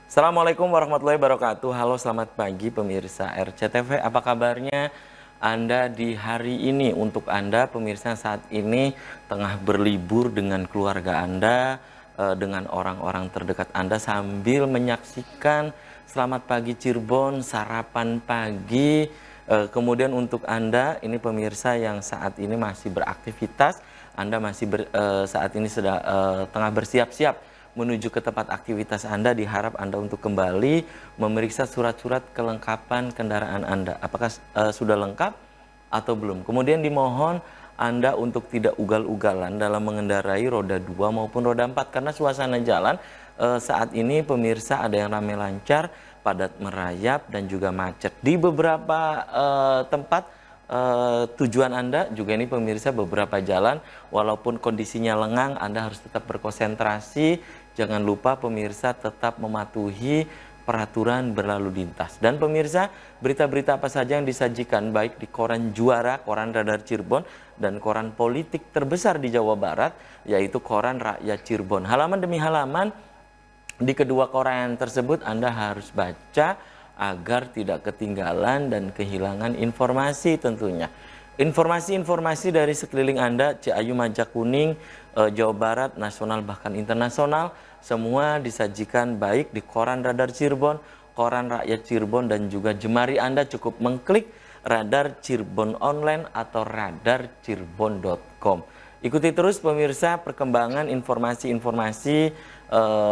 Assalamualaikum warahmatullahi wabarakatuh. Halo, selamat pagi pemirsa RCTV. Apa kabarnya Anda di hari ini? Untuk Anda pemirsa saat ini tengah berlibur dengan keluarga Anda, dengan orang-orang terdekat Anda sambil menyaksikan Selamat Pagi Cirebon, sarapan pagi. Kemudian untuk Anda ini pemirsa yang saat ini masih beraktivitas, Anda masih saat ini sedang tengah bersiap-siap menuju ke tempat aktivitas Anda, diharap Anda untuk kembali memeriksa surat-surat kelengkapan kendaraan Anda. Apakah sudah lengkap atau belum? Kemudian dimohon Anda untuk tidak ugal-ugalan dalam mengendarai roda 2 maupun roda 4 karena suasana jalan saat ini pemirsa ada yang ramai lancar, padat merayap dan juga macet. Di beberapa tempat tujuan Anda juga ini pemirsa beberapa jalan walaupun kondisinya lengang Anda harus tetap berkonsentrasi. Jangan lupa pemirsa tetap mematuhi peraturan berlalu lintas. Dan pemirsa, berita-berita apa saja yang disajikan baik di koran Juara, koran Radar Cirebon, dan koran politik terbesar di Jawa Barat, yaitu koran Rakyat Cirebon. Halaman demi halaman di kedua koran tersebut Anda harus baca agar tidak ketinggalan dan kehilangan informasi tentunya. Informasi-informasi dari sekeliling Anda, Ciayu, Majakuning, Jawa Barat, nasional bahkan internasional, semua disajikan baik di koran Radar Cirebon, koran Rakyat Cirebon, dan juga jemari Anda cukup mengklik Radar Cirebon Online atau radarcirebon.com. Ikuti terus pemirsa perkembangan informasi-informasi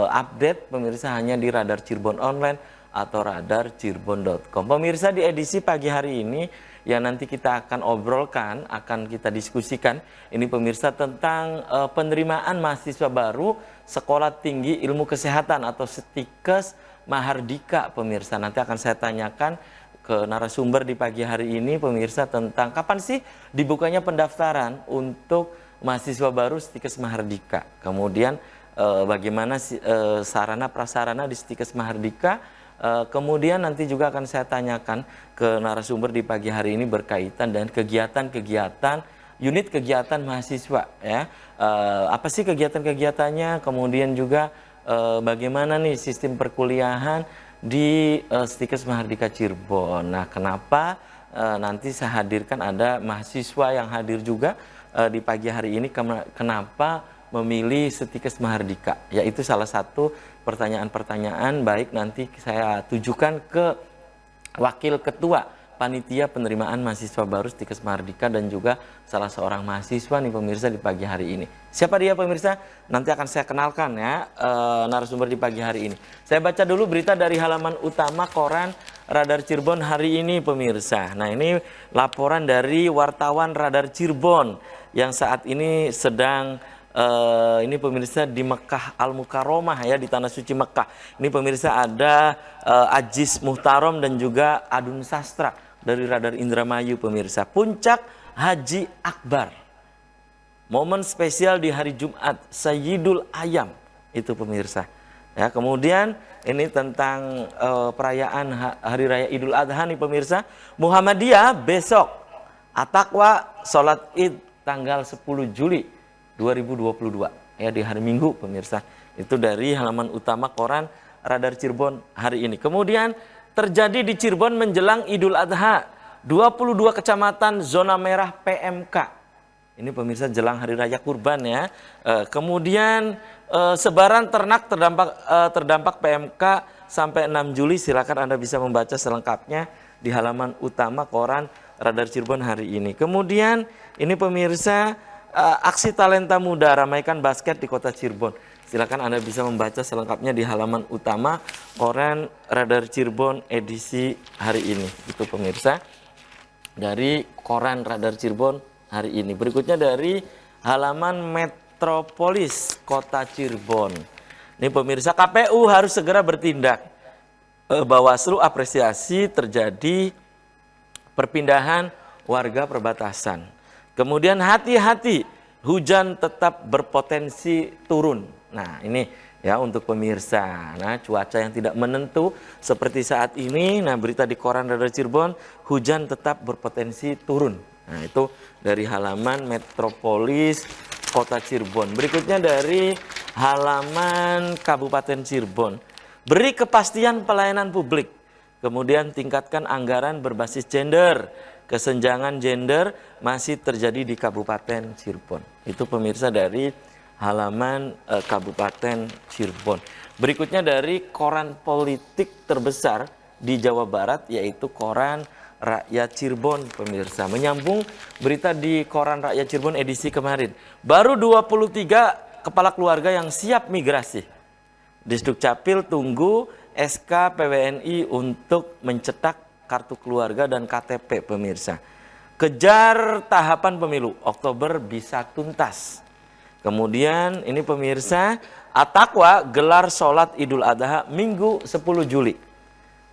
update pemirsa hanya di Radar Cirebon Online atau radarcirebon.com. Pemirsa, di edisi pagi hari ini yang nanti kita akan obrolkan, akan kita diskusikan ini pemirsa tentang penerimaan mahasiswa baru Sekolah Tinggi Ilmu Kesehatan atau Stikes Mahardika pemirsa. Nanti akan saya tanyakan ke narasumber di pagi hari ini pemirsa tentang kapan sih dibukanya pendaftaran untuk mahasiswa baru Stikes Mahardika. Kemudian bagaimana sarana prasarana di Stikes Mahardika. Kemudian nanti juga akan saya tanyakan ke narasumber di pagi hari ini berkaitan dengan kegiatan-kegiatan unit kegiatan mahasiswa ya. Apa sih kegiatan-kegiatannya, kemudian juga bagaimana nih sistem perkuliahan di Stikes Mahardika Cirebon. Nah, kenapa nanti saya hadirkan ada mahasiswa yang hadir juga di pagi hari ini, kenapa memilih Stikes Mahardika, yaitu salah satu pertanyaan-pertanyaan baik nanti saya tujukan ke Wakil Ketua Panitia Penerimaan Mahasiswa Baru Stikes Mahardika dan juga salah seorang mahasiswa nih pemirsa di pagi hari ini. Siapa dia pemirsa? Nanti akan saya kenalkan ya narasumber di pagi hari ini. Saya baca dulu berita dari halaman utama koran Radar Cirebon hari ini pemirsa. Nah, ini laporan dari wartawan Radar Cirebon yang saat ini sedang ini pemirsa di Mekah Al-Mukarromah ya, di Tanah Suci Mekah. Ini pemirsa ada Ajis Muhtarom dan juga Adun Sastra dari Radar Indramayu pemirsa. Puncak Haji Akbar. Momen spesial di hari Jumat Sayyidul Ayam itu pemirsa. Ya, kemudian ini tentang perayaan Hari Raya Idul Adha nih pemirsa. Muhammadiyah besok At-Taqwa sholat Id tanggal 10 Juli 2022 ya, di hari Minggu pemirsa. Itu dari halaman utama koran Radar Cirebon hari ini. Kemudian terjadi di Cirebon menjelang Idul Adha, 22 kecamatan zona merah PMK. Ini pemirsa jelang hari raya kurban ya. Kemudian sebaran ternak terdampak PMK sampai 6 Juli. Silakan Anda bisa membaca selengkapnya di halaman utama koran Radar Cirebon hari ini. Kemudian ini pemirsa aksi talenta muda ramaikan basket di kota Cirebon. Silakan Anda bisa membaca selengkapnya di halaman utama koran Radar Cirebon edisi hari ini. Itu pemirsa dari koran Radar Cirebon hari ini. Berikutnya dari halaman Metropolis Kota Cirebon. Ini pemirsa, KPU harus segera bertindak. Bawaslu apresiasi terjadi perpindahan warga perbatasan. Kemudian hati-hati, hujan tetap berpotensi turun. Nah, ini ya untuk pemirsa. Nah, cuaca yang tidak menentu seperti saat ini. Nah, berita di koran Radar Cirebon, hujan tetap berpotensi turun. Nah, itu dari halaman Metropolis Kota Cirebon. Berikutnya dari halaman Kabupaten Cirebon. Beri kepastian pelayanan publik. Kemudian tingkatkan anggaran berbasis gender. Kesenjangan gender masih terjadi di Kabupaten Cirebon. Itu pemirsa dari halaman Kabupaten Cirebon. Berikutnya dari koran politik terbesar di Jawa Barat, yaitu koran Rakyat Cirebon, pemirsa. Menyambung berita di koran Rakyat Cirebon edisi kemarin. Baru 23 kepala keluarga yang siap migrasi. Disdukcapil tunggu SK PWNI untuk mencetak kartu keluarga dan KTP, pemirsa. Kejar tahapan pemilu, Oktober bisa tuntas. Kemudian ini pemirsa, At-Taqwa gelar sholat Idul Adha Minggu 10 Juli.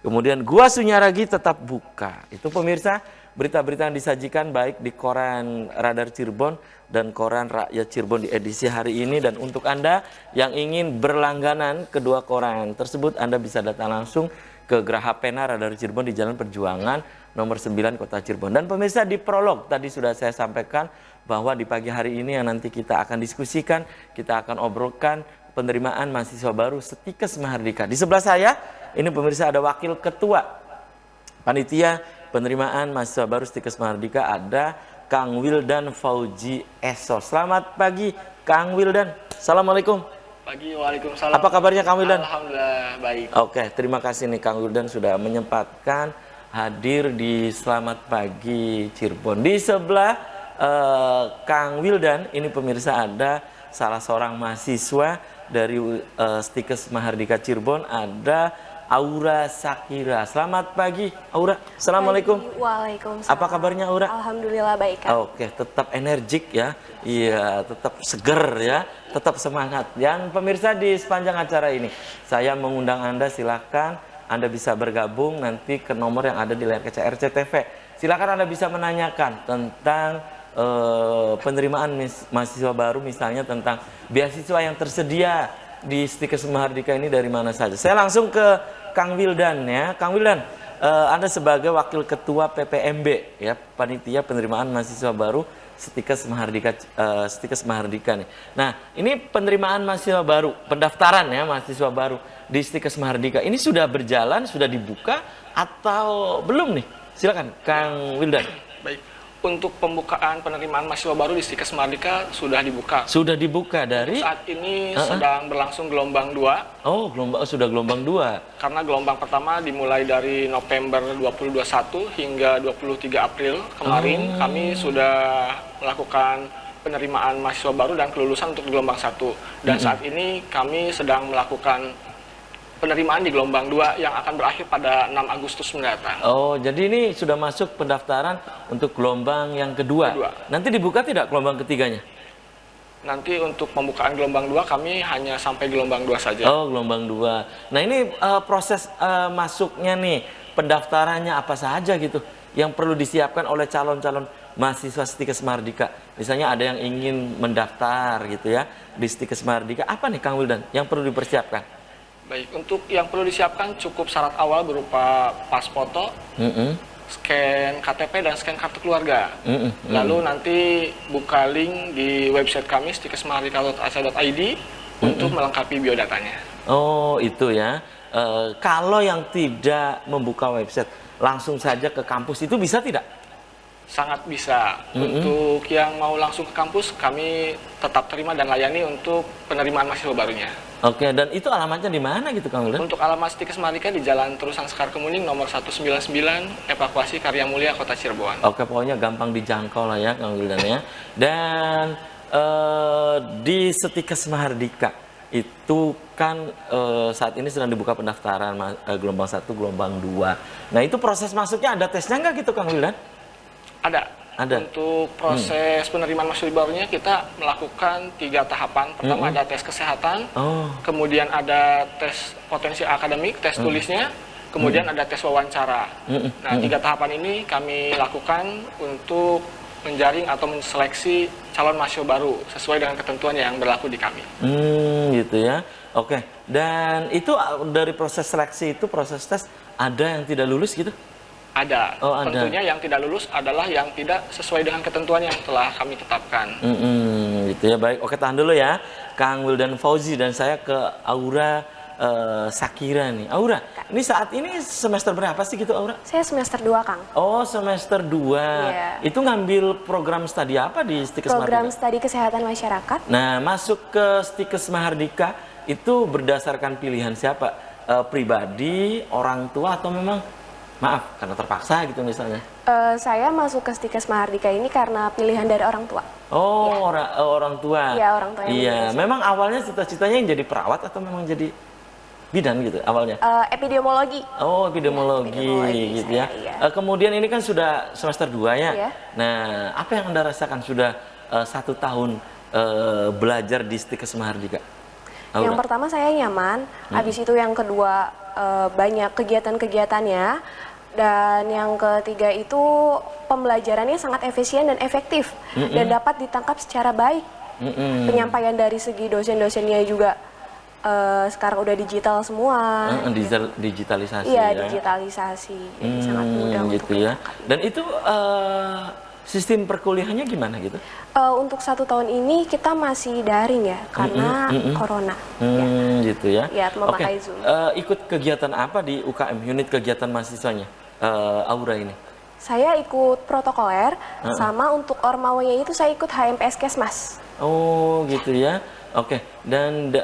Kemudian Gua Sunyaragi tetap buka. Itu pemirsa berita-berita yang disajikan baik di koran Radar Cirebon dan koran Rakyat Cirebon di edisi hari ini. Dan untuk Anda yang ingin berlangganan kedua koran tersebut, Anda bisa datang langsung ke Geraha Pena Radar Cirebon di Jalan Perjuangan nomor 9 Kota Cirebon. Dan pemirsa, di prolog tadi sudah saya sampaikan bahwa di pagi hari ini yang nanti kita akan diskusikan, kita akan obrolkan penerimaan mahasiswa baru Setikes Mahardika. Di sebelah saya ini pemirsa ada wakil ketua panitia penerimaan mahasiswa baru Setikes Mahardika, ada Kang Wildan Fauji Esos. Selamat pagi Kang Wildan. Assalamualaikum. Pagi, waalaikumsalam. Apa kabarnya Kang Wildan? Alhamdulillah baik. Oke, terima kasih nih Kang Wildan sudah menyempatkan hadir di Selamat Pagi Cirebon. Di sebelah Kang Wildan ini pemirsa ada salah seorang mahasiswa dari Setikes Mahardika Cirebon, ada Aura Sakira. Selamat pagi Aura. Assalamualaikum. Waalaikumsalam. Apa kabarnya Aura? Alhamdulillah baik. Oke, tetap energik ya. Iya, tetap seger ya, tetap semangat. Dan pemirsa, di sepanjang acara ini saya mengundang Anda, silakan Anda bisa bergabung nanti ke nomor yang ada di layar kaca RCTV. Silakan Anda bisa menanyakan tentang penerimaan mahasiswa baru, misalnya tentang beasiswa yang tersedia di Setikes Mahardika ini dari mana saja. Saya langsung ke Kang Wildan ya. Kang Wildan, Anda sebagai wakil ketua PPMB ya, panitia penerimaan mahasiswa baru Setikes Mahardika, Setikes Mahardika nih. Nah, ini penerimaan mahasiswa baru, pendaftaran ya mahasiswa baru di Setikes Mahardika ini sudah berjalan, sudah dibuka atau belum nih? Silakan Kang Wildan. Baik. Untuk pembukaan penerimaan mahasiswa baru di Setikes Mahardika sudah dibuka. Sudah dibuka dari? Saat ini sedang berlangsung gelombang 2. Oh, sudah gelombang 2. Karena gelombang pertama dimulai dari November 2021 hingga 23 April kemarin. Kami sudah melakukan penerimaan mahasiswa baru dan kelulusan untuk gelombang 1. Dan saat ini kami sedang melakukan penerimaan di gelombang 2 yang akan berakhir pada 6 Agustus mendatang. Oh, jadi ini sudah masuk pendaftaran untuk gelombang yang kedua. Nanti dibuka tidak gelombang ketiganya? Nanti untuk pembukaan gelombang 2 kami hanya sampai gelombang 2 saja. Oh, gelombang 2. Nah, ini proses masuknya nih, pendaftarannya apa saja gitu yang perlu disiapkan oleh calon-calon mahasiswa Setikes Mahardika. Misalnya ada yang ingin mendaftar gitu ya di Setikes Mahardika. Apa nih Kang Wildan yang perlu dipersiapkan? Baik, untuk yang perlu disiapkan cukup syarat awal berupa pas foto, scan KTP dan scan kartu keluarga. Lalu nanti buka link di website kami setikesmahardika.ac.id untuk melengkapi biodatanya. Oh, itu ya. Kalau yang tidak membuka website, langsung saja ke kampus itu bisa tidak? Sangat bisa. Untuk yang mau langsung ke kampus, kami tetap terima dan layani untuk penerimaan mahasiswa barunya. Oke, dan itu alamatnya di mana gitu Kang Wildan? Untuk alamat Setikes Mahardika di Jalan Terusan Sekar Kemuning nomor 199, Evakuasi Karya Mulia, Kota Cirebon. Oke, pokoknya gampang dijangkau lah ya Kang Wildan ya. Dan di Setikes Mahardika itu kan saat ini sedang dibuka pendaftaran gelombang 1, gelombang 2. Nah, itu proses masuknya ada tesnya nggak gitu Kang Wildan? Ada. Untuk proses penerimaan mahasiswa barunya kita melakukan 3 tahapan. Pertama ada tes kesehatan, kemudian ada tes potensi akademik, tes tulisnya, kemudian ada tes wawancara. Nah, 3 tahapan ini kami lakukan untuk menjaring atau menseleksi calon mahasiswa baru sesuai dengan ketentuan yang berlaku di kami. Gitu ya. Oke. Dan itu dari proses seleksi itu, proses tes, ada yang tidak lulus gitu? Ada. Tentunya yang tidak lulus adalah yang tidak sesuai dengan ketentuan yang telah kami tetapkan. Gitu ya, baik. Oke, tahan dulu ya Kang Wildan Fauzi, dan saya ke Aura Sakira nih. Aura, ini saat ini semester berapa sih gitu Aura? Saya semester 2, Kang. Oh, semester 2. Iya. Itu ngambil program studi apa di Stikes Program Mahardika? studi kesehatan masyarakat. Nah, masuk ke Stikes Mahardika itu berdasarkan pilihan siapa? Pribadi, orang tua, atau memang maaf karena terpaksa gitu misalnya? Saya masuk ke Stikes Mahardika ini karena pilihan dari orang tua. Oh, orang tua. Iya, orang tua yang Iya, memilih. memang awalnya cita-citanya yang jadi perawat atau memang jadi bidan gitu awalnya? Epidemiologi. Oh, epidemiologi epidemiologi gitu ya. saya, iya. Kemudian ini kan sudah semester 2 ya. Iya. Nah, apa yang Anda rasakan sudah 1 tahun belajar di Stikes Mahardika? Aura? Yang pertama saya nyaman, habis itu yang kedua banyak kegiatan-kegiatannya, dan yang ketiga itu pembelajarannya sangat efisien dan efektif dan dapat ditangkap secara baik. Penyampaian dari segi dosen-dosennya juga sekarang udah digital semua. Digitalisasi Iya, ya. digitalisasi, jadi sangat mudah untuk gitu ya. Dan itu sistem perkuliahannya gimana gitu? Untuk 1 tahun ini kita masih daring ya, karena corona. Gitu ya. Ya, memakai Oke. Zoom. Ikut kegiatan apa di UKM, unit kegiatan mahasiswanya, Aura ini? Saya ikut protokoler, sama untuk ormawanya itu saya ikut HMPS Kesmas. Oh gitu ya. Oke. Dan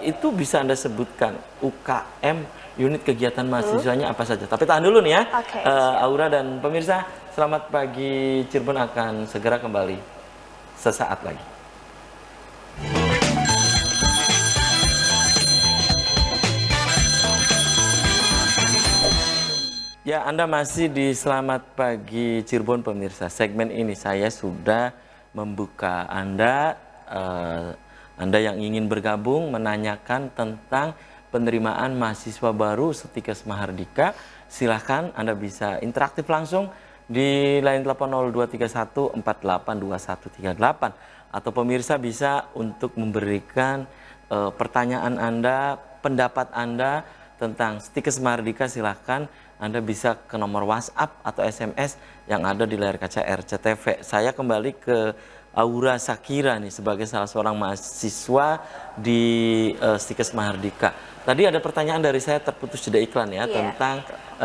itu bisa Anda sebutkan UKM, unit kegiatan mahasiswanya apa saja. Tapi tahan dulu nih ya. Oke, siap. Aura dan pemirsa, selamat pagi Cirebon akan segera kembali sesaat lagi. Ya, Anda masih di Selamat Pagi Cirebon pemirsa. Segmen ini saya sudah membuka Anda yang ingin bergabung menanyakan tentang penerimaan mahasiswa baru Stikes Mahardika. Silahkan Anda bisa interaktif langsung di line telepon 0231 482138, atau pemirsa bisa untuk memberikan pertanyaan Anda, pendapat Anda tentang Stikes Mahardika. Silahkan Anda bisa ke nomor WhatsApp atau SMS yang ada di layar kaca RCTV. Saya kembali ke Aura Sakira nih sebagai salah seorang mahasiswa di Stikes Mahardika. Tadi ada pertanyaan dari saya terputus jeda iklan ya, tentang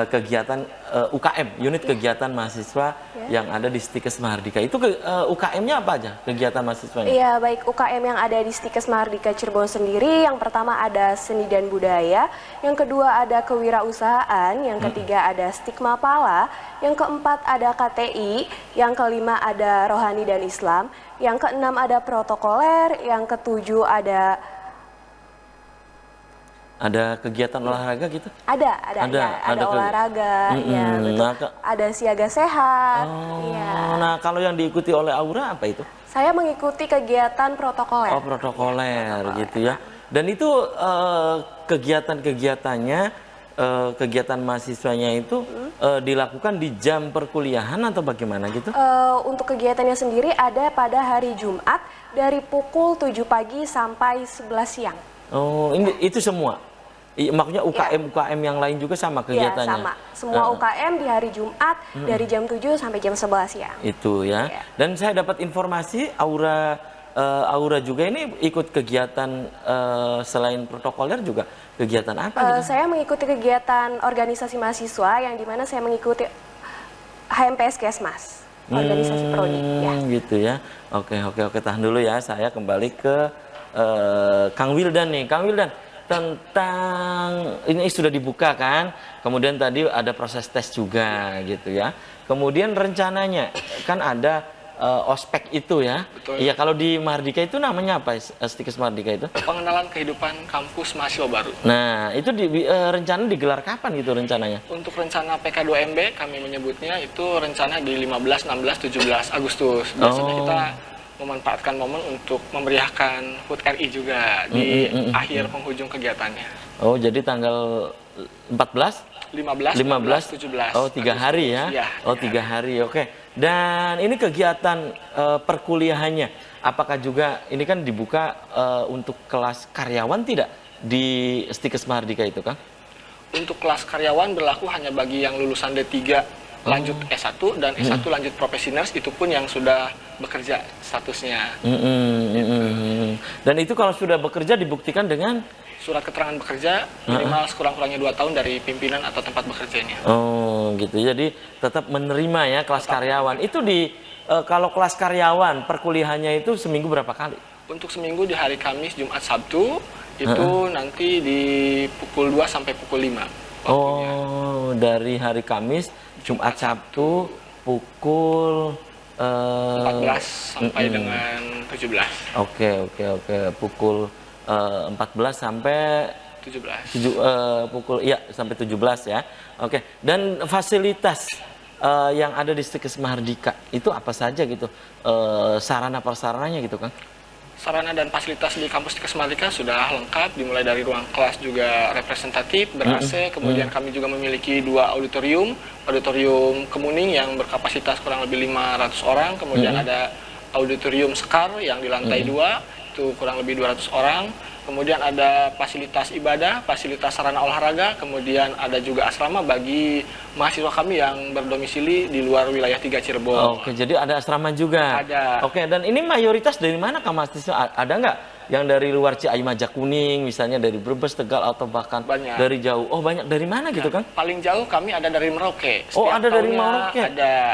kegiatan UKM, unit kegiatan mahasiswa yang ada di Stikes Mahardika. Itu UKM-nya apa aja kegiatan mahasiswanya? Iya, baik, UKM yang ada di Stikes Mahardika Cirebon sendiri, yang pertama ada seni dan budaya, yang kedua ada kewirausahaan, yang ketiga ada stigma pala, yang keempat ada KTI, yang kelima ada rohani dan Islam, yang keenam ada protokoler, yang ketujuh ada kegiatan olahraga gitu? Ada Ada olahraga, ya, betul. Ada siaga sehat. Ya. Nah, kalau yang diikuti oleh Aura apa itu? Saya mengikuti kegiatan protokoler. Oh, protokoler gitu ya. Dan itu kegiatan-kegiatannya, kegiatan mahasiswanya itu dilakukan di jam perkuliahan atau bagaimana gitu? Untuk kegiatannya sendiri ada pada hari Jumat dari pukul 7 pagi sampai 11 siang. Oh, itu semua? Maksudnya UKM yang lain juga sama kegiatannya? Iya, sama. Semua UKM di hari Jumat dari jam 7 sampai jam 11 siang. Itu ya. Iya. Dan saya dapat informasi Aura juga ini ikut kegiatan selain protokoler juga kegiatan apa gitu? Saya mengikuti kegiatan organisasi mahasiswa yang dimana saya mengikuti HMPS Kesmas, organisasi prodi. Ya. Gitu ya. Oke, tahan dulu ya. Saya kembali ke Kang Wildan nih. Kang Wildan, tentang ini sudah dibuka kan, kemudian tadi ada proses tes juga gitu ya, kemudian rencananya kan ada ospek itu ya. Betul. Iya, kalau di Mahardika itu namanya apa, Stikes Mahardika itu? Pengenalan kehidupan kampus mahasiswa baru. Nah, itu rencana digelar kapan gitu rencananya? Untuk rencana PK2MB kami menyebutnya itu rencana di 15, 16, 17 Agustus. Biasanya kita memanfaatkan momen untuk memeriahkan HUT RI juga di akhir penghujung kegiatannya. Oh, jadi tanggal 14? 15, 17. Oh, 3 hari ya? Ya. Oh, 3 hari, oke. Dan ini kegiatan perkuliahannya, apakah juga ini kan dibuka untuk kelas karyawan tidak di Stikes Mahardika itu, Kang? Untuk kelas karyawan berlaku hanya bagi yang lulusan D3 lanjut S1 dan S1 lanjut profesioners, itu pun yang sudah bekerja statusnya. Dan itu kalau sudah bekerja dibuktikan dengan surat keterangan bekerja minimal sekurang-kurangnya 2 tahun dari pimpinan atau tempat bekerjanya. Oh gitu, jadi tetap menerima ya kelas karyawan. Itu kalau kelas karyawan perkuliahannya itu seminggu berapa kali? Untuk seminggu di hari Kamis, Jumat, Sabtu itu nanti di pukul 2 sampai pukul 5 waktunya. Oh, dari hari Kamis, Jumat, Sabtu pukul 14 sampai dengan 17. Oke, pukul 14 sampai 17. Pukul sampai 17 ya. Oke. Dan fasilitas yang ada di Stikes Mahardika itu apa saja gitu? Sarana prasarananya gitu, Kang? Sarana dan fasilitas di kampus Stikes Mahardika sudah lengkap, dimulai dari ruang kelas juga representatif, ber-AC, kemudian kami juga memiliki 2 auditorium Kemuning yang berkapasitas kurang lebih 500 orang, kemudian ada auditorium Sekar yang di lantai 2 itu kurang lebih 200 orang. Kemudian ada fasilitas ibadah, fasilitas sarana olahraga, kemudian ada juga asrama bagi mahasiswa kami yang berdomisili di luar wilayah 3 Cirebon. Oke, jadi ada asrama juga. Ada. Oke, dan ini mayoritas dari mana Kak mahasiswa? Ada nggak yang dari luar Ciayi Majakuning, misalnya dari Brebes, Tegal, atau bahkan Banyak. dari jauh? Oh, banyak. Dari mana gitu, Kang? Paling jauh kami ada dari Merauke. Oh, Setiap ada dari tahunnya Merauke.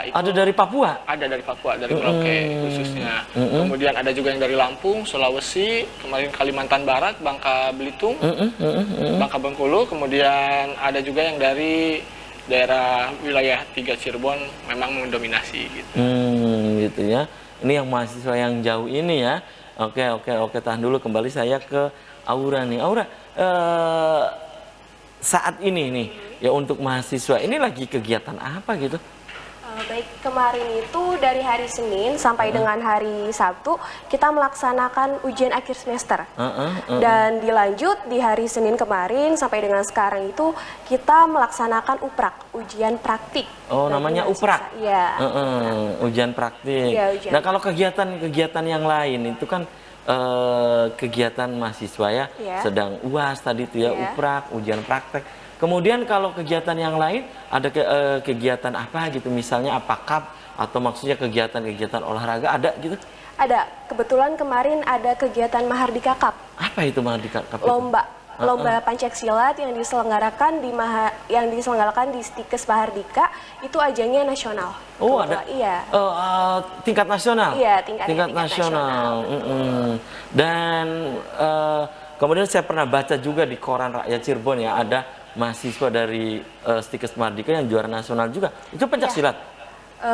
Ada dari Papua? Ada dari Papua, dari Merauke khususnya. Kemudian ada juga yang dari Lampung, Sulawesi, kemarin Kalimantan Barat, Bangka Belitung, Bangka Bengkulu, kemudian ada juga yang dari daerah wilayah 3 Cirebon memang mendominasi gitu. Gitu ya. Ini yang mahasiswa yang jauh ini ya. Oke, tahan dulu, kembali saya ke Aura nih. Aura, saat ini nih ya untuk mahasiswa ini lagi kegiatan apa gitu? Baik, kemarin itu dari hari Senin sampai dengan hari Sabtu kita melaksanakan ujian akhir semester. Dan dilanjut di hari Senin kemarin sampai dengan sekarang itu kita melaksanakan UPRAK, ujian praktik. Oh, namanya UPRAK? Iya. Ujian praktik. Ya, ujian. Nah, kalau kegiatan yang lain itu kan kegiatan mahasiswa ya, sedang UAS tadi itu ya, UPRAK, ujian praktek. Kemudian kalau kegiatan yang lain ada kegiatan apa gitu, misalnya apakah atau maksudnya kegiatan olahraga ada gitu? Ada. Kebetulan kemarin ada kegiatan Mahardika Cup. Apa itu Mahardika Cup? Lomba pencaksilat yang diselenggarakan di Stikes Mahardika itu ajangnya nasional. Oh, ada. Iya. Tingkat nasional. Iya, tingkat nasional. Dan kemudian saya pernah baca juga di koran Rakyat Cirebon ya, ada mahasiswa dari Stikes Mahardika yang juara nasional juga. Itu pencaksilat?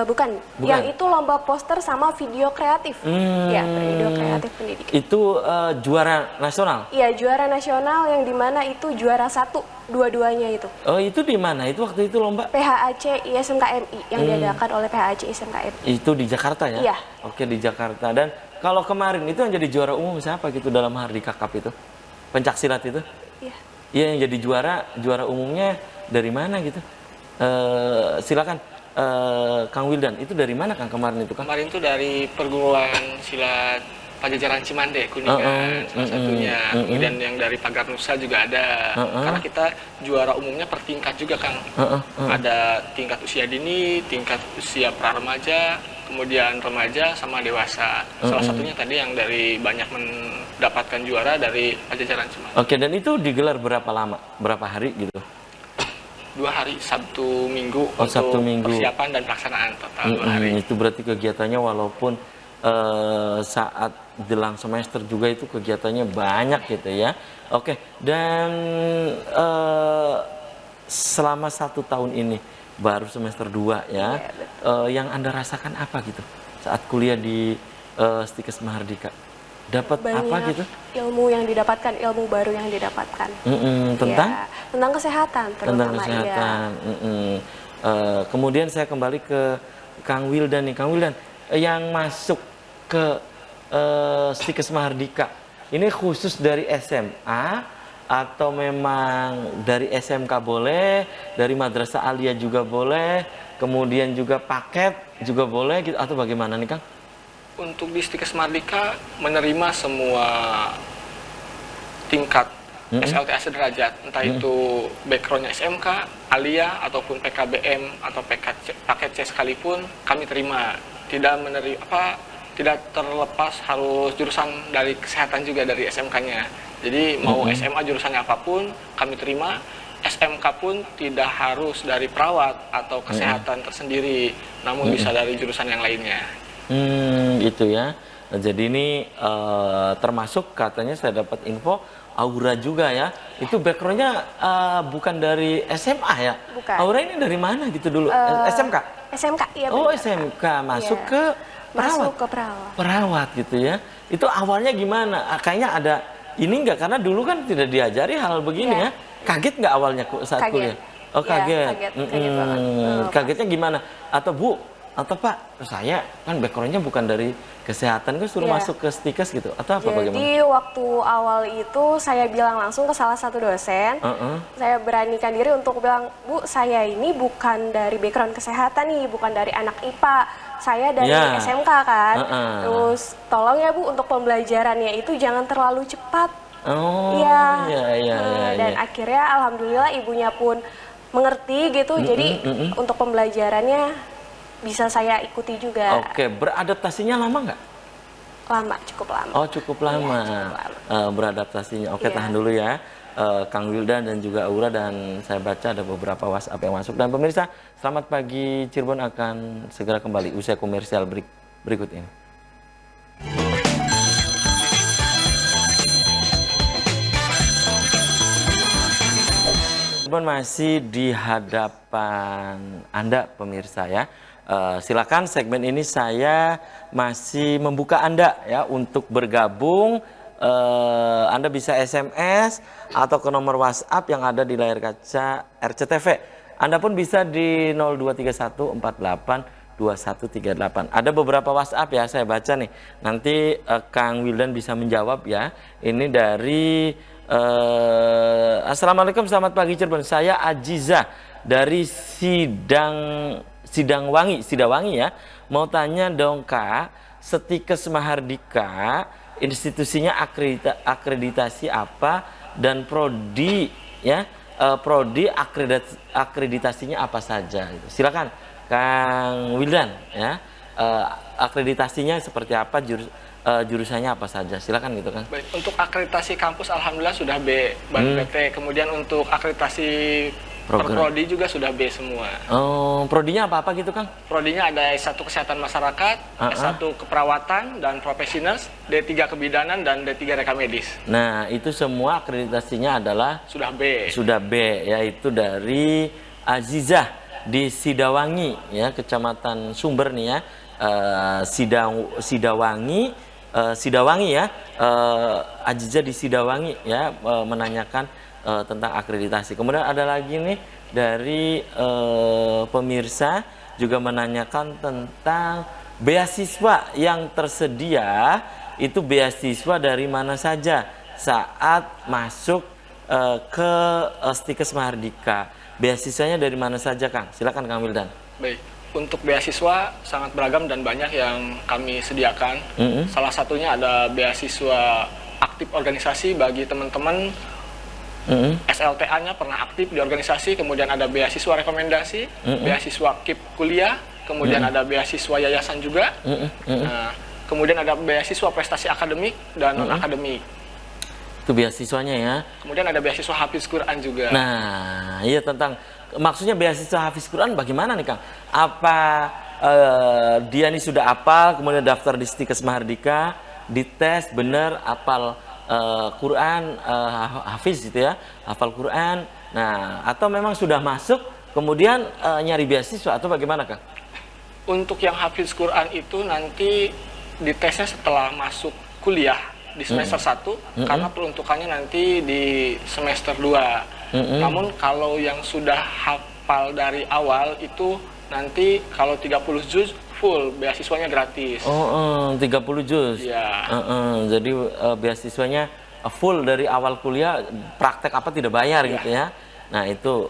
Bukan. Yang itu lomba poster sama video kreatif. Ya, video kreatif pendidikan. Itu juara nasional? Iya, juara nasional yang dimana itu juara 1 dua-duanya itu. Oh, itu di mana? Itu waktu itu lomba? PHAC ISMKMI yang diadakan oleh PHAC ISMKMI. Itu di Jakarta ya? Iya. Oke, di Jakarta. Dan kalau kemarin itu yang jadi juara umum siapa gitu dalam Mahardika Cup itu? Pencaksilat itu? Iya. Iya, yang jadi juara umumnya dari mana gitu? Silakan Kang Wildan, itu dari mana Kang kemarin itu Kang? Kemarin itu dari perguruan silat Pajajaran Cimande, Kuningan salah satunya. Kemudian yang dari Pagar Nusa juga ada. Karena kita juara umumnya per tingkat juga Kang. Ada tingkat usia dini, tingkat usia pra-remaja, kemudian remaja sama dewasa. Salah satunya tadi yang dari banyak mendapatkan juara dari Pajajaran Cimande. Oke, dan itu digelar berapa lama? Berapa hari gitu? 2 hari, Sabtu Minggu untuk Sabtu Minggu. Persiapan dan pelaksanaan total 2 hari. Itu berarti kegiatannya walaupun saat jelang semester juga itu kegiatannya banyak gitu ya. Oke, dan selama 1 tahun ini baru semester 2 ya, yang Anda rasakan apa gitu saat kuliah di Stikes Mahardika? Dapat banyak apa gitu? Ilmu yang didapatkan, ilmu baru yang didapatkan. Tentang? Ya, tentang kesehatan terutama. Tentang kesehatan. Kemudian saya kembali ke Kang Wildan nih. Kang Wildan, yang masuk ke Stikes Mahardika ini khusus dari SMA atau memang dari SMK boleh, dari Madrasah Aliyah juga boleh, kemudian juga paket juga boleh gitu, atau bagaimana nih Kang? Untuk di Stikes Mahardika menerima semua tingkat SLTA sederajat, entah itu backgroundnya SMK, Aliyah, ataupun PKBM atau paket C sekalipun kami terima. Tidak terlepas harus jurusan dari kesehatan juga dari SMK-nya. Jadi mau SMA jurusannya apapun kami terima, SMK pun tidak harus dari perawat atau kesehatan tersendiri, namun bisa dari jurusan yang lainnya. Gitu ya. Nah, jadi ini termasuk katanya saya dapat info Aura juga ya. Itu backgroundnya bukan dari SMA ya? Bukan. Aura ini dari mana gitu dulu? SMK? SMK, iya Oh benar. SMK, masuk Iya. ke perawat? Masuk ke perawat. Perawat gitu ya. Itu awalnya gimana? Kayaknya ada ini enggak? Karena dulu kan tidak diajari hal begini Iya. ya. Kaget nggak awalnya saat Kaget. kuliah? Oh Iya, kaget. kaget banget. Kagetnya gimana? Atau Bu, atau Pak, saya kan backgroundnya bukan dari kesehatan, kan suruh Iya. masuk ke stikes gitu? Atau apa bagaimana? Jadi waktu awal itu saya bilang langsung ke salah satu dosen, saya beranikan diri untuk bilang, Bu, saya ini bukan dari background kesehatan nih, bukan dari anak IPA, saya dari Ya. SMK kan. Terus tolong ya Bu untuk pembelajarannya itu jangan terlalu cepat. Oh, Iya. iya. Dan akhirnya alhamdulillah ibunya pun mengerti gitu, jadi untuk pembelajarannya bisa saya ikuti juga. Oke, beradaptasinya lama nggak? Lama, cukup lama. Oh, cukup lama. Beradaptasinya. Oke, Iya. tahan dulu ya. Kang Wildan dan juga Aura, dan saya baca ada beberapa WhatsApp yang masuk. Dan pemirsa, selamat pagi Cirebon akan segera kembali usai komersial berikut ini. Cirebon masih di hadapan Anda pemirsa ya. Silakan segmen ini saya masih membuka Anda ya untuk bergabung. Anda bisa SMS atau ke nomor WhatsApp yang ada di layar kaca RCTV. Anda pun bisa di 0231482138. Ada beberapa WhatsApp ya, saya baca nih. Nanti Kang Wildan bisa menjawab ya. Ini dari Assalamualaikum, selamat pagi Cirebon. Saya Ajiza dari Sidawangi ya. Mau tanya dong Kak, Stikes Mahardika institusinya akreditasi apa, dan prodi ya, prodi akreditasinya apa saja gitu. Silakan Kang Wildan ya. Akreditasinya seperti apa, jurusannya apa saja, silakan gitu kan. Baik, untuk akreditasi kampus alhamdulillah sudah B PT, kemudian untuk akreditasi prodi juga sudah B semua. Oh, prodinya apa gitu Kang? Prodinya ada S1 Kesehatan Masyarakat, S1 Keperawatan dan Profesionals, D3 Kebidanan, dan D3 Reka Medis. Nah, itu semua akreditasinya adalah Sudah B. Sudah B, yaitu dari Azizah di Sidawangi ya, Kecamatan Sumber nih ya. Sidawangi ya, Azizah di Sidawangi ya, menanyakan tentang akreditasi. Kemudian ada lagi nih dari pemirsa juga menanyakan tentang beasiswa yang tersedia, itu beasiswa dari mana saja saat masuk ke Stikes Mahardika. Beasiswanya dari mana saja Kang? Silakan Kang Wildan. Baik, untuk beasiswa sangat beragam dan banyak yang kami sediakan. Salah satunya ada beasiswa aktif organisasi bagi teman-teman. SLTA-nya pernah aktif di organisasi, kemudian ada beasiswa rekomendasi, beasiswa KIP kuliah, kemudian ada beasiswa yayasan juga, nah, kemudian ada beasiswa prestasi akademik dan non-akademik. Itu beasiswanya ya. Kemudian ada beasiswa Hafiz Quran juga. Nah, iya, tentang maksudnya beasiswa Hafiz Quran bagaimana nih Kang? Apa dia nih sudah apal, kemudian daftar di Stikes Mahardika, dites bener apal Quran, Hafiz gitu ya, hafal Quran. Nah, atau memang sudah masuk kemudian nyari beasiswa atau bagaimana Kang? Untuk yang Hafiz Quran itu nanti ditesnya setelah masuk kuliah di semester 1, karena peruntukannya nanti di semester 2. Namun kalau yang sudah hafal dari awal itu nanti kalau 30 juz full, beasiswanya gratis. 30 juz. Iya. Jadi beasiswanya full dari awal kuliah, praktek apa tidak bayar gitu ya. Nah, itu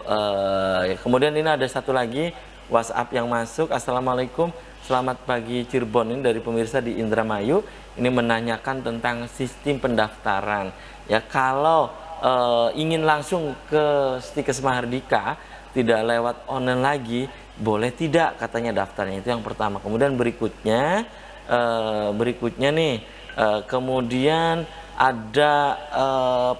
kemudian ini ada satu lagi WhatsApp yang masuk. Assalamualaikum, selamat pagi Cirebon, ini dari pemirsa di Indramayu. Ini menanyakan tentang sistem pendaftaran. Ya, kalau ingin langsung ke Stikes Mahardika, tidak lewat online lagi, boleh tidak katanya daftarnya, itu yang pertama. Kemudian berikutnya nih, kemudian ada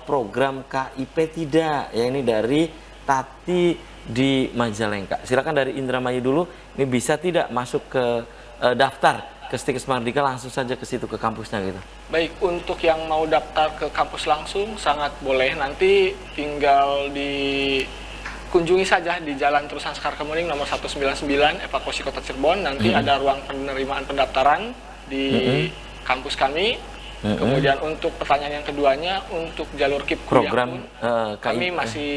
program KIP tidak? Ya ini dari Tati di Majalengka. Silakan dari Indramayu dulu. Ini bisa tidak masuk ke daftar ke Stikes Mardika, langsung saja ke situ, ke kampusnya gitu. Baik, untuk yang mau daftar ke kampus langsung sangat boleh. Nanti tinggal dikunjungi saja di Jalan Terusan Sekar Kemuning nomor 199 Evakuasi Kota Cirebon. Nanti ada ruang penerimaan pendaftaran di kampus kami. Kemudian untuk pertanyaan yang keduanya, untuk jalur KIP program kami masih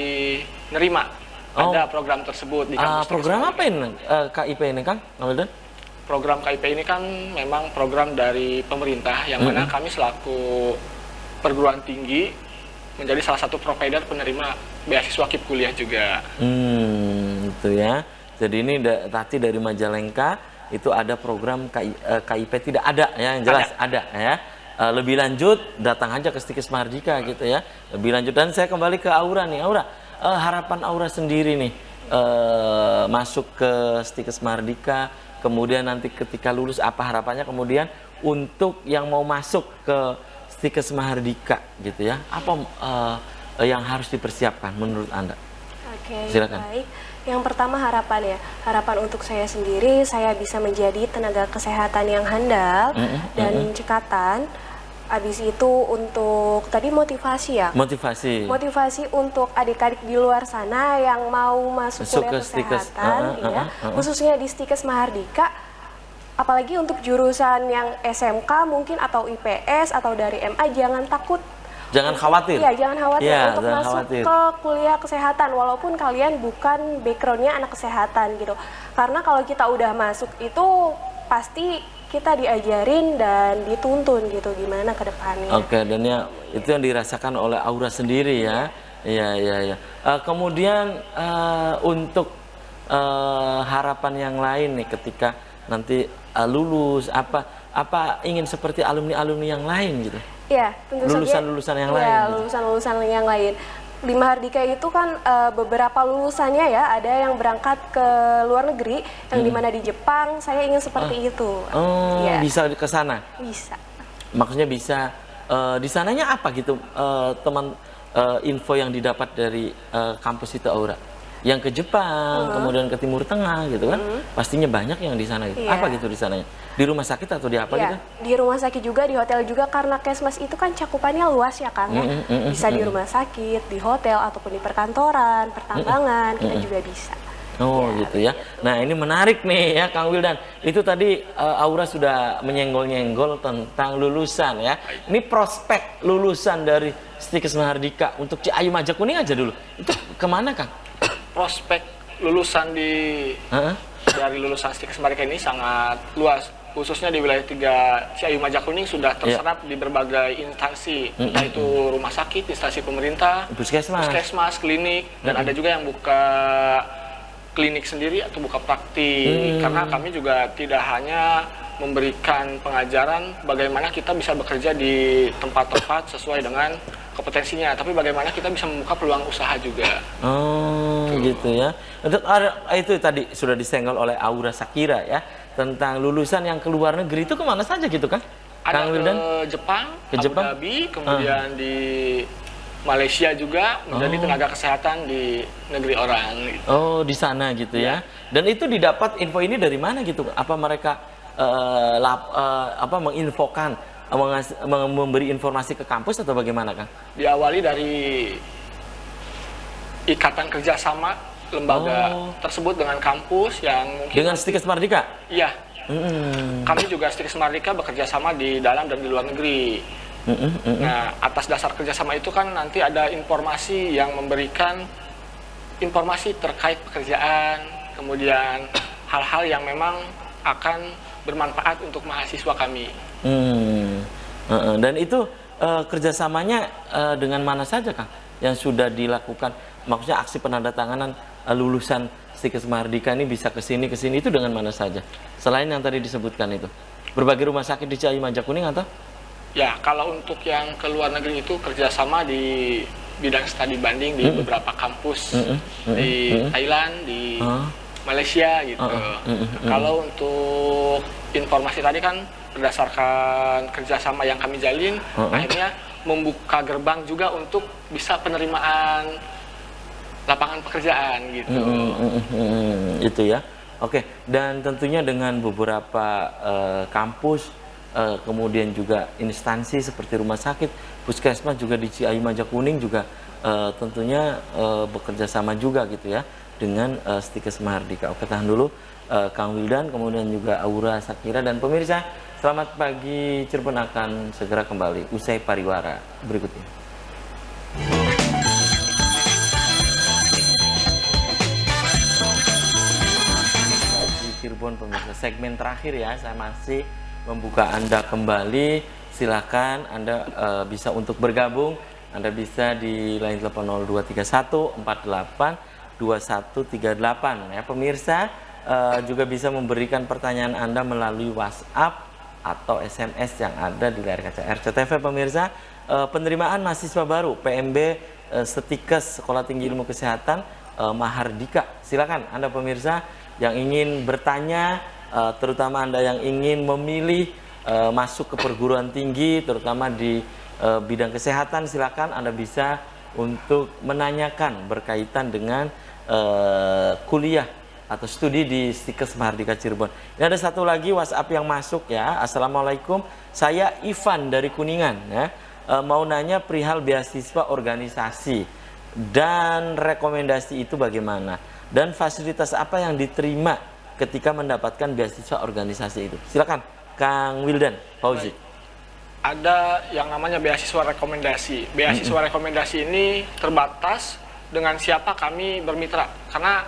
nerima. Ada program tersebut di kampus. Program apa ini KIP ini, Kang Wildan? Program KIP ini kan memang program dari pemerintah yang mana kami selaku perguruan tinggi menjadi salah satu provider penerima beasiswa KIP kuliah juga. Itu ya. Jadi ini Tati dari Majalengka itu ada program KIP tidak ada ya, yang jelas ada ya. Lebih lanjut datang aja ke Stikes Mardika gitu ya. Lebih lanjut, dan saya kembali ke Aura nih. Aura, harapan Aura sendiri nih masuk ke Stikes Mardika, kemudian nanti ketika lulus apa harapannya, kemudian untuk yang mau masuk ke Stikes Mardika gitu ya, apa yang harus dipersiapkan menurut Anda? Oke, silakan. Baik. Yang pertama harapan untuk saya sendiri, saya bisa menjadi tenaga kesehatan yang handal dan cekatan. Habis itu untuk tadi motivasi ya. Motivasi untuk adik-adik di luar sana yang mau masuk kuliah kesehatan, khususnya di Stikes Mahardika. Apalagi untuk jurusan yang SMK mungkin atau IPS atau dari MA, jangan takut. Jangan khawatir. Iya, jangan khawatir untuk masuk khawatir ke kuliah kesehatan walaupun kalian bukan backgroundnya anak kesehatan gitu. Karena kalau kita udah masuk itu pasti kita diajarin dan dituntun gitu gimana ke depannya. Oke, dan ya itu yang dirasakan oleh Aura sendiri ya. Iya. Kemudian untuk harapan yang lain nih ketika nanti lulus, apa ingin seperti alumni-alumni yang lain gitu? Iya, tentu saja. Lulusan yang lain. Iya, lulusan yang lain. Di Mahardika itu kan beberapa lulusannya ya, ada yang berangkat ke luar negeri, yang dimana di Jepang. Saya ingin seperti itu. Ya. Bisa ke sana? Bisa. Maksudnya bisa di sananya apa gitu, teman info yang didapat dari kampus itu Aura? Yang ke Jepang, kemudian ke Timur Tengah gitu kan? Pastinya banyak yang di sana gitu. Apa gitu di sananya? Di rumah sakit atau di apa gitu? Di rumah sakit juga, di hotel juga, karena Kesmas itu kan cakupannya luas ya Kang. Bisa di rumah sakit, di hotel, ataupun di perkantoran, pertambangan, kita juga bisa. Gitu ya. Nah ini menarik nih ya Kang Wildan. Itu tadi Aura sudah menyenggol-nyenggol tentang lulusan ya. Ini prospek lulusan dari Stikes Mahardika untuk Ciayu Majakuning aja dulu. Itu kemana Kang? Prospek lulusan dari lulusan Stikes Mardika ini sangat luas, khususnya di wilayah 3 Ciayu Majakuning sudah terserap di berbagai instansi, entah itu rumah sakit, instansi pemerintah, puskesmas, klinik, dan ada juga yang buka klinik sendiri atau buka praktik. Karena kami juga tidak hanya memberikan pengajaran bagaimana kita bisa bekerja di tempat-tempat sesuai dengan kompetensinya, tapi bagaimana kita bisa membuka peluang usaha juga. Gitu ya. Untuk itu tadi sudah disenggol oleh Aura Sakira ya, tentang lulusan yang ke luar negeri itu kemana saja gitu kan? Ada ke Jepang, Abu Dhabi, kemudian di Malaysia juga menjadi tenaga kesehatan di negeri orang. Gitu. Di sana gitu ya. Dan itu didapat info ini dari mana gitu? Apa mereka menginfokan, memberi informasi ke kampus atau bagaimana Kang? Diawali dari ikatan kerjasama lembaga tersebut dengan kampus yang mungkin dengan Stikes Mardika? Iya. Kami juga Stikes Mardika bekerja sama di dalam dan di luar negeri. Nah, atas dasar kerjasama itu kan nanti ada informasi yang memberikan informasi terkait pekerjaan, kemudian hal-hal yang memang akan bermanfaat untuk mahasiswa kami. Dan itu kerjasamanya dengan mana saja Kang yang sudah dilakukan? Maksudnya aksi penandatanganan lulusan Stikes Mardika ini bisa ke sini itu dengan mana saja? Selain yang tadi disebutkan itu, berbagai rumah sakit di Ciayu Majakuning atau? Ya, kalau untuk yang ke luar negeri itu kerjasama di bidang studi banding di beberapa kampus di Thailand, di Malaysia gitu. Kalau untuk informasi tadi kan berdasarkan kerjasama yang kami jalin, akhirnya membuka gerbang juga untuk bisa penerimaan lapangan pekerjaan gitu. Itu ya. Oke, dan tentunya dengan beberapa kampus, kemudian juga instansi seperti rumah sakit, puskesmas juga di Ciayu Majakuning juga tentunya bekerja sama juga gitu ya dengan Stikes Mahardika. Oke, tahan dulu Kang Wildan, kemudian juga Aura Sakira dan pemirsa. Selamat pagi, Cirebon akan segera kembali usai pariwara berikutnya. Cirebon pemirsa, segmen terakhir ya, saya masih membuka Anda kembali. Silakan Anda bisa untuk bergabung. Anda bisa di line telepon 0231 48 2138 ya pemirsa. Juga bisa memberikan pertanyaan Anda melalui WhatsApp atau SMS yang ada di layar kaca RCTV pemirsa. Penerimaan mahasiswa baru PMB Stikes Sekolah Tinggi Ilmu Kesehatan Mahardika. Silakan Anda pemirsa yang ingin bertanya, terutama Anda yang ingin memilih masuk ke perguruan tinggi, terutama di bidang kesehatan, silakan Anda bisa untuk menanyakan berkaitan dengan kuliah atau studi di Stikes Mahardika Cirebon. Ini ada satu lagi WhatsApp yang masuk ya. Assalamualaikum, saya Ivan dari Kuningan ya. Mau nanya perihal beasiswa organisasi dan rekomendasi itu bagaimana? Dan fasilitas apa yang diterima ketika mendapatkan beasiswa organisasi itu? Silakan, Kang Wildan Fauzi. Ada yang namanya beasiswa rekomendasi. Beasiswa rekomendasi ini terbatas dengan siapa kami bermitra, karena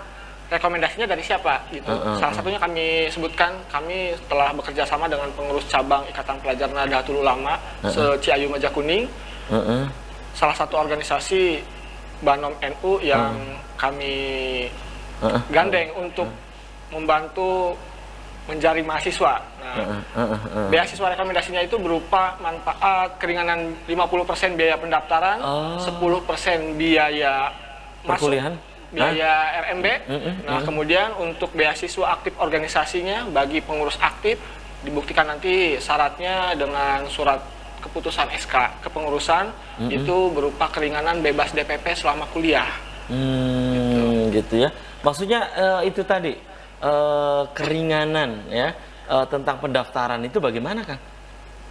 rekomendasinya dari siapa gitu. Salah satunya kami sebutkan, kami telah bekerja sama dengan pengurus cabang Ikatan Pelajar Nahdlatul Ulama se-Ciayu Majakuning. Salah satu organisasi Banom NU yang kami gandeng untuk membantu menjaring mahasiswa. Nah, beasiswa rekomendasinya itu berupa manfaat keringanan 50% biaya pendaftaran, 10% biaya perkuliahan, biaya RMB. Nah, kemudian untuk beasiswa aktif organisasinya bagi pengurus aktif dibuktikan nanti syaratnya dengan surat keputusan SK kepengurusan itu berupa keringanan bebas DPP selama kuliah. Gitu ya. Maksudnya itu tadi keringanan ya tentang pendaftaran itu bagaimana Kang?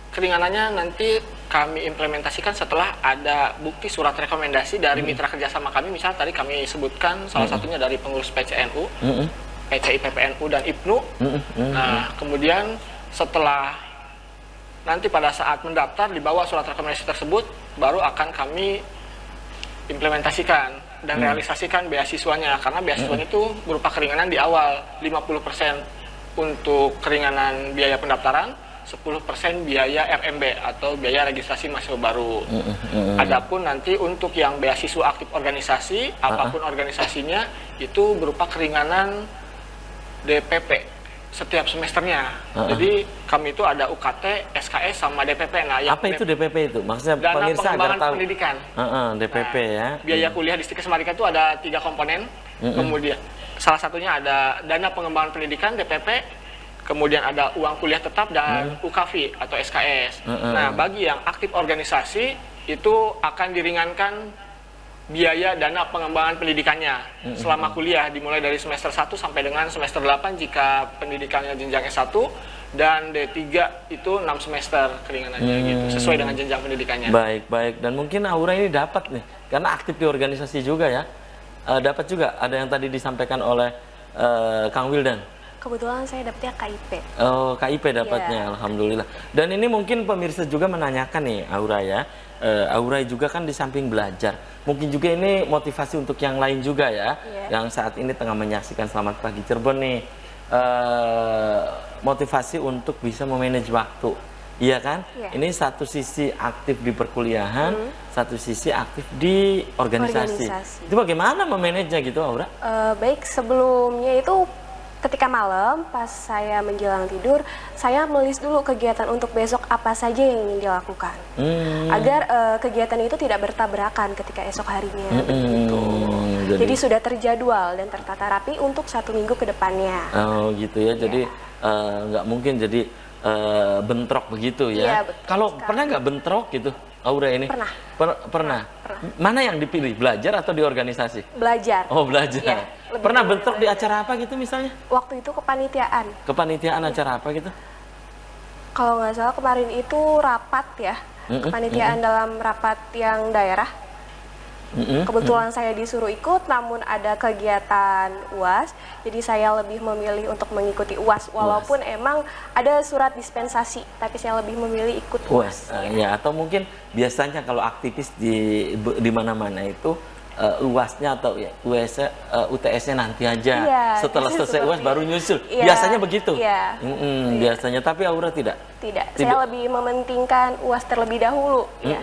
Keringanannya nanti kami implementasikan setelah ada bukti surat rekomendasi dari mitra kerjasama kami. Misal tadi kami sebutkan salah satunya dari pengurus PCNU, PCI PPNU dan IPNU. Nah, kemudian setelah nanti pada saat mendaftar dibawa surat rekomendasi tersebut, baru akan kami implementasikan dan realisasikan beasiswanya, karena beasiswanya itu berupa keringanan di awal 50% untuk keringanan biaya pendaftaran, 10% biaya RMB atau biaya registrasi mahasiswa baru. Adapun nanti untuk yang beasiswa aktif organisasi, apapun organisasinya itu berupa keringanan DPP setiap semesternya. Jadi kami itu ada UKT, SKS sama DPP. Nah, yang apa itu DPP itu? Maksudnya Dana pemirsa agar tahu. Pendidikan. DPP ya. Biaya kuliah di Stikes Mahardika itu ada 3 komponen. Kemudian salah satunya ada dana pengembangan pendidikan DPP, kemudian ada uang kuliah tetap dan UKV atau SKS. Nah, bagi yang aktif organisasi itu akan diringankan biaya dana pengembangan pendidikannya selama kuliah dimulai dari semester 1 sampai dengan semester 8 jika pendidikannya jenjang S1, dan D3 itu 6 semester keringanannya gitu sesuai dengan jenjang pendidikannya. Baik. Dan mungkin Aura ini dapat nih karena aktif di organisasi juga ya. Dapat juga ada yang tadi disampaikan oleh Kang Wildan. Kebetulan saya dapetnya KIP. Oh, KIP dapatnya, alhamdulillah. Dan ini mungkin pemirsa juga menanyakan nih Aura ya. Aura juga kan di samping belajar, mungkin juga ini motivasi untuk yang lain juga ya, yang saat ini tengah menyaksikan Selamat Pagi Cirebon nih, motivasi untuk bisa memanage waktu, iya kan? Ini satu sisi aktif di perkuliahan, satu sisi aktif di organisasi. Itu bagaimana memanagenya gitu Aura? Baik, sebelumnya itu ketika malam pas saya menjelang tidur, saya menulis dulu kegiatan untuk besok apa saja yang ingin dilakukan, agar kegiatan itu tidak bertabrakan ketika esok harinya. Jadi sudah terjadwal dan tertata rapi untuk 1 minggu ke depannya. Oh gitu ya, jadi nggak mungkin jadi bentrok begitu ya. Kalau pernah nggak bentrok gitu? Aura ini? Pernah. Pernah. Mana yang dipilih? Belajar atau di organisasi? Belajar. Oh, belajar. Iya, lebih Pernah banyak bentrok di belajar. acara apa gitu misalnya? Waktu itu kepanitiaan. Kepanitiaan acara apa gitu? Kalau nggak salah kemarin itu rapat ya. Kepanitiaan dalam rapat yang daerah. Kebetulan saya disuruh ikut, namun ada kegiatan UAS, jadi saya lebih memilih untuk mengikuti UAS, walaupun emang ada surat dispensasi, tapi saya lebih memilih ikut UAS. Ya, atau mungkin biasanya kalau aktivis di mana-mana itu UAS-nya atau ya, UTS-nya nanti aja. Iya, Setelah selesai UAS baru nyusul. Iya, Biasanya begitu. iya. Biasanya, tapi Aura tidak. Tidak, saya lebih mementingkan UAS terlebih dahulu. Ya.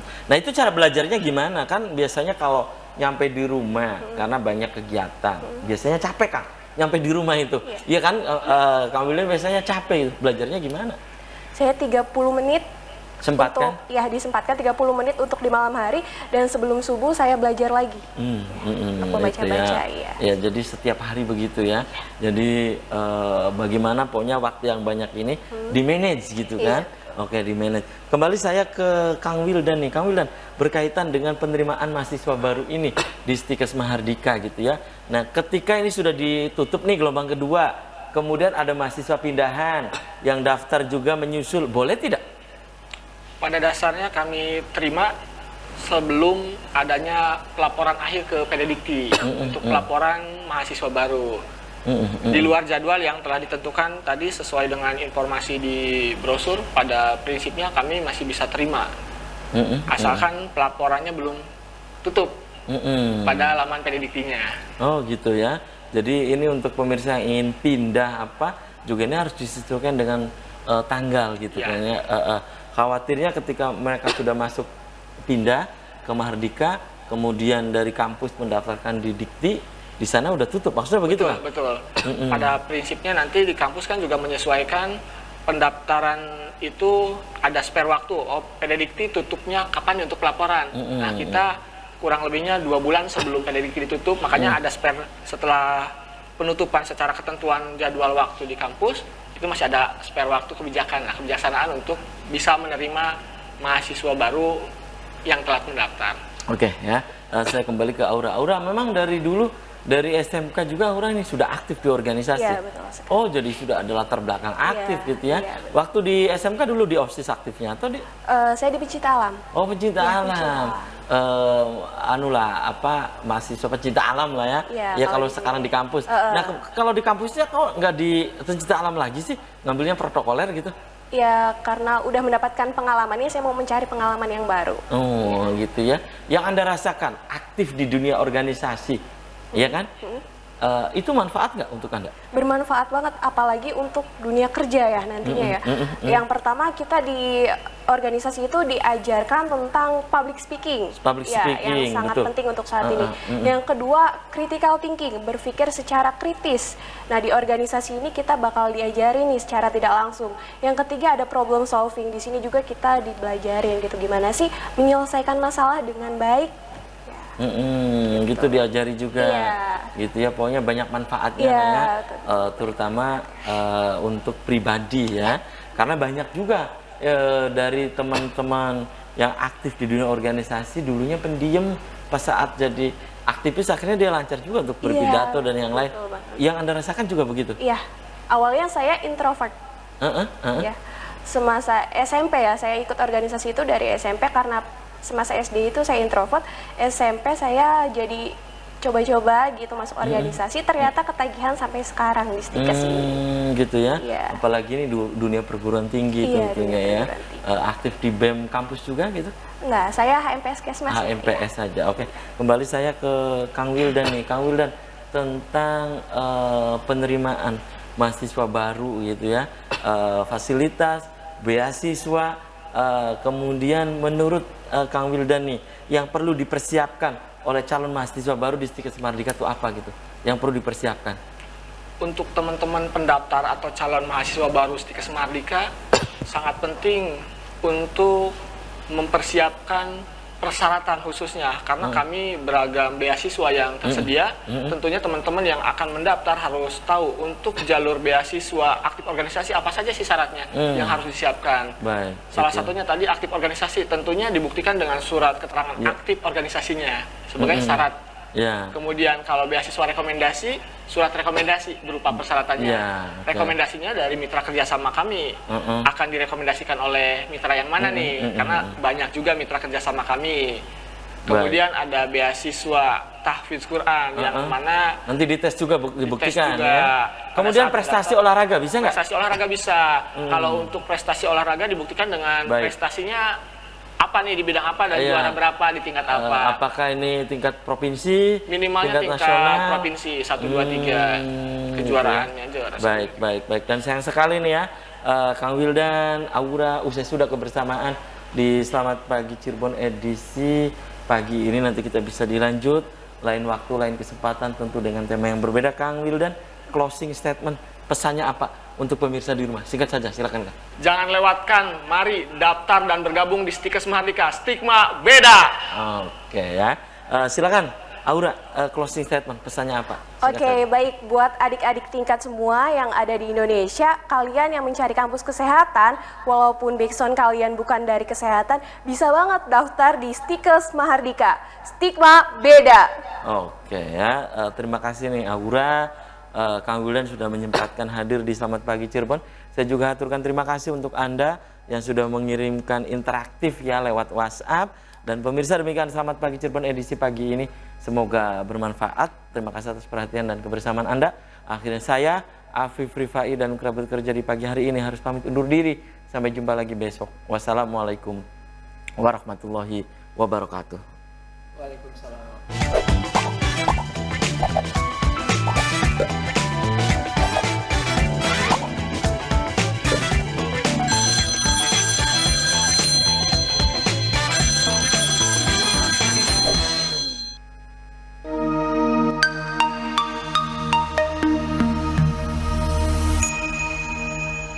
Nah, itu cara belajarnya gimana? Kan biasanya kalau nyampe di rumah karena banyak kegiatan, biasanya capek, Kang. Nyampe di rumah itu. Iya kan, Kang William biasanya capek. Belajarnya gimana? Saya 30 menit Sempatkan? untuk, ya disempatkan 30 menit untuk di malam hari, dan sebelum subuh saya belajar lagi. Untuk membaca-baca, ya. Ya, jadi setiap hari begitu ya. Jadi bagaimana pokoknya waktu yang banyak ini di-manage gitu kan? Oke, di-manage. Kembali saya ke Kang Wildan nih. Kang Wildan, berkaitan dengan penerimaan mahasiswa baru ini di Stikes Mahardika gitu ya. Nah, ketika ini sudah ditutup nih gelombang kedua, kemudian ada mahasiswa pindahan yang daftar juga menyusul, boleh tidak? Pada dasarnya kami terima sebelum adanya pelaporan akhir ke Pededikti untuk pelaporan mahasiswa baru. Di luar jadwal yang telah ditentukan tadi sesuai dengan informasi di brosur, pada prinsipnya kami masih bisa terima. Asalkan pelaporannya belum tutup pada laman Pedediktinya. Oh gitu ya. Jadi ini untuk pemirsa yang ingin pindah apa juga ini harus disesuaikan dengan tanggal gitu kan ya. Khawatirnya ketika mereka sudah masuk pindah ke Mahardika, kemudian dari kampus mendaftarkan di Dikti, di sana udah tutup. Maksudnya begitu kan? Betul. Pada prinsipnya nanti di kampus kan juga menyesuaikan pendaftaran itu ada spare waktu. Oh, Pededikti tutupnya kapan untuk pelaporan. Nah, kita kurang lebihnya 2 bulan sebelum Pededikti ditutup, makanya ada spare setelah penutupan secara ketentuan jadwal waktu di kampus. Itu masih ada spare waktu kebijaksanaan untuk bisa menerima mahasiswa baru yang telah mendaftar. Oke ya, saya kembali ke Aura. Aura memang dari dulu dari SMK juga Aura ini sudah aktif di organisasi. Iya, betul sekali. Oh, jadi sudah ada latar belakang aktif gitu ya. Iya, betul. Waktu di SMK dulu di OSIS aktifnya atau di? Saya di Pecinta Alam. Oh, pecinta alam. Mahasiswa pecinta alam lah ya. Iya, Ya kalau kalau di sekarang di kampus. Nah, kalau di kampusnya kok nggak di pecinta alam lagi sih? Ngambilnya protokoler gitu? Ya, karena udah mendapatkan pengalamannya, saya mau mencari pengalaman yang baru. Oh, gitu ya. Yang Anda rasakan aktif di dunia organisasi, ya kan? Itu manfaat nggak untuk Anda? Bermanfaat banget, apalagi untuk dunia kerja ya nantinya ya. Yang pertama, kita di organisasi itu diajarkan tentang public speaking. Public ya, speaking, yang sangat betul. penting untuk saat ini. Yang kedua, critical thinking, berpikir secara kritis. Nah, di organisasi ini kita bakal diajarin nih secara tidak langsung. Yang ketiga, ada problem solving. Di sini juga kita dibelajarin gitu, gimana sih menyelesaikan masalah dengan baik. Gitu diajari juga, gitu ya. Pokoknya banyak manfaatnya, ya, terutama untuk pribadi ya. Karena banyak juga dari teman-teman yang aktif di dunia organisasi dulunya pendiam, pas saat jadi aktivis akhirnya dia lancar juga untuk berpidato dan yang lain. Yang Anda rasakan juga begitu? Iya, awalnya saya introvert. Ya, semasa SMP ya, saya ikut organisasi itu dari SMP karena semasa SD itu saya introvert, SMP saya jadi coba-coba gitu masuk organisasi, ternyata ketagihan sampai sekarang di Stikes ini. Gitu ya. Iya. Apalagi ini dunia perguruan tinggi tentunya ya. Aktif di BEM kampus juga gitu? Enggak, saya HMPS Kesmas. HMPS saja. Oke. Kembali saya ke Kang Wildan nih. Kang Wildan, tentang penerimaan mahasiswa baru gitu ya. Fasilitas, beasiswa, kemudian menurut Kang Wildan nih, yang perlu dipersiapkan oleh calon mahasiswa baru di Stikes Mahardika itu apa gitu? Yang perlu dipersiapkan? Untuk teman-teman pendaftar atau calon mahasiswa baru Stikes Mahardika, sangat penting untuk mempersiapkan persyaratan khususnya karena kami beragam beasiswa yang tersedia. Tentunya teman-teman yang akan mendaftar harus tahu untuk jalur beasiswa aktif organisasi apa saja sih syaratnya yang harus disiapkan. Baik, Salah satunya tadi aktif organisasi tentunya dibuktikan dengan surat keterangan aktif organisasinya sebagai syarat. Ya. Kemudian kalau beasiswa rekomendasi, surat rekomendasi berupa persyaratannya. Rekomendasinya dari mitra kerjasama kami akan direkomendasikan oleh mitra yang mana nih? Karena banyak juga mitra kerjasama kami. Kemudian ada beasiswa tahfidz Quran yang mana nanti dites juga dibuktikan juga. ya. Kemudian prestasi olahraga bisa nggak? Prestasi olahraga bisa. Kalau untuk prestasi olahraga dibuktikan dengan prestasinya apa nih di bidang apa dan juara berapa di tingkat apa? Apakah ini tingkat provinsi? Minimalnya tingkat nasional? provinsi 1, 2, 3 kejuaraannya juara. Baik. Dan sayang sekali nih ya, Kang Wildan, Aura, usai sudah kebersamaan di Selamat Pagi Cirebon edisi pagi ini. Nanti kita bisa dilanjut lain waktu, lain kesempatan tentu dengan tema yang berbeda. Kang Wildan, closing statement, pesannya apa untuk pemirsa di rumah? Singkat saja, silakan Kang. Jangan lewatkan, mari daftar dan bergabung di Stikes Mahardika. Stigma beda. Oke ya, silakan Aura, closing statement, pesannya apa? Oke, baik buat adik-adik tingkat semua yang ada di Indonesia, kalian yang mencari kampus kesehatan, walaupun background kalian bukan dari kesehatan, bisa banget daftar di Stikes Mahardika. Stigma beda. Oke ya, terima kasih nih Aura. Kang Wildan sudah menyempatkan hadir di Selamat Pagi Cirebon. Saya juga aturkan terima kasih untuk Anda yang sudah mengirimkan interaktif ya lewat WhatsApp. Dan pemirsa, demikian Selamat Pagi Cirebon edisi pagi ini. Semoga bermanfaat. Terima kasih atas perhatian dan kebersamaan Anda. Akhirnya saya, Afif Rifai dan kerabat kerja di pagi hari ini harus pamit undur diri. Sampai jumpa lagi besok. Wassalamualaikum warahmatullahi wabarakatuh. Waalaikumsalam.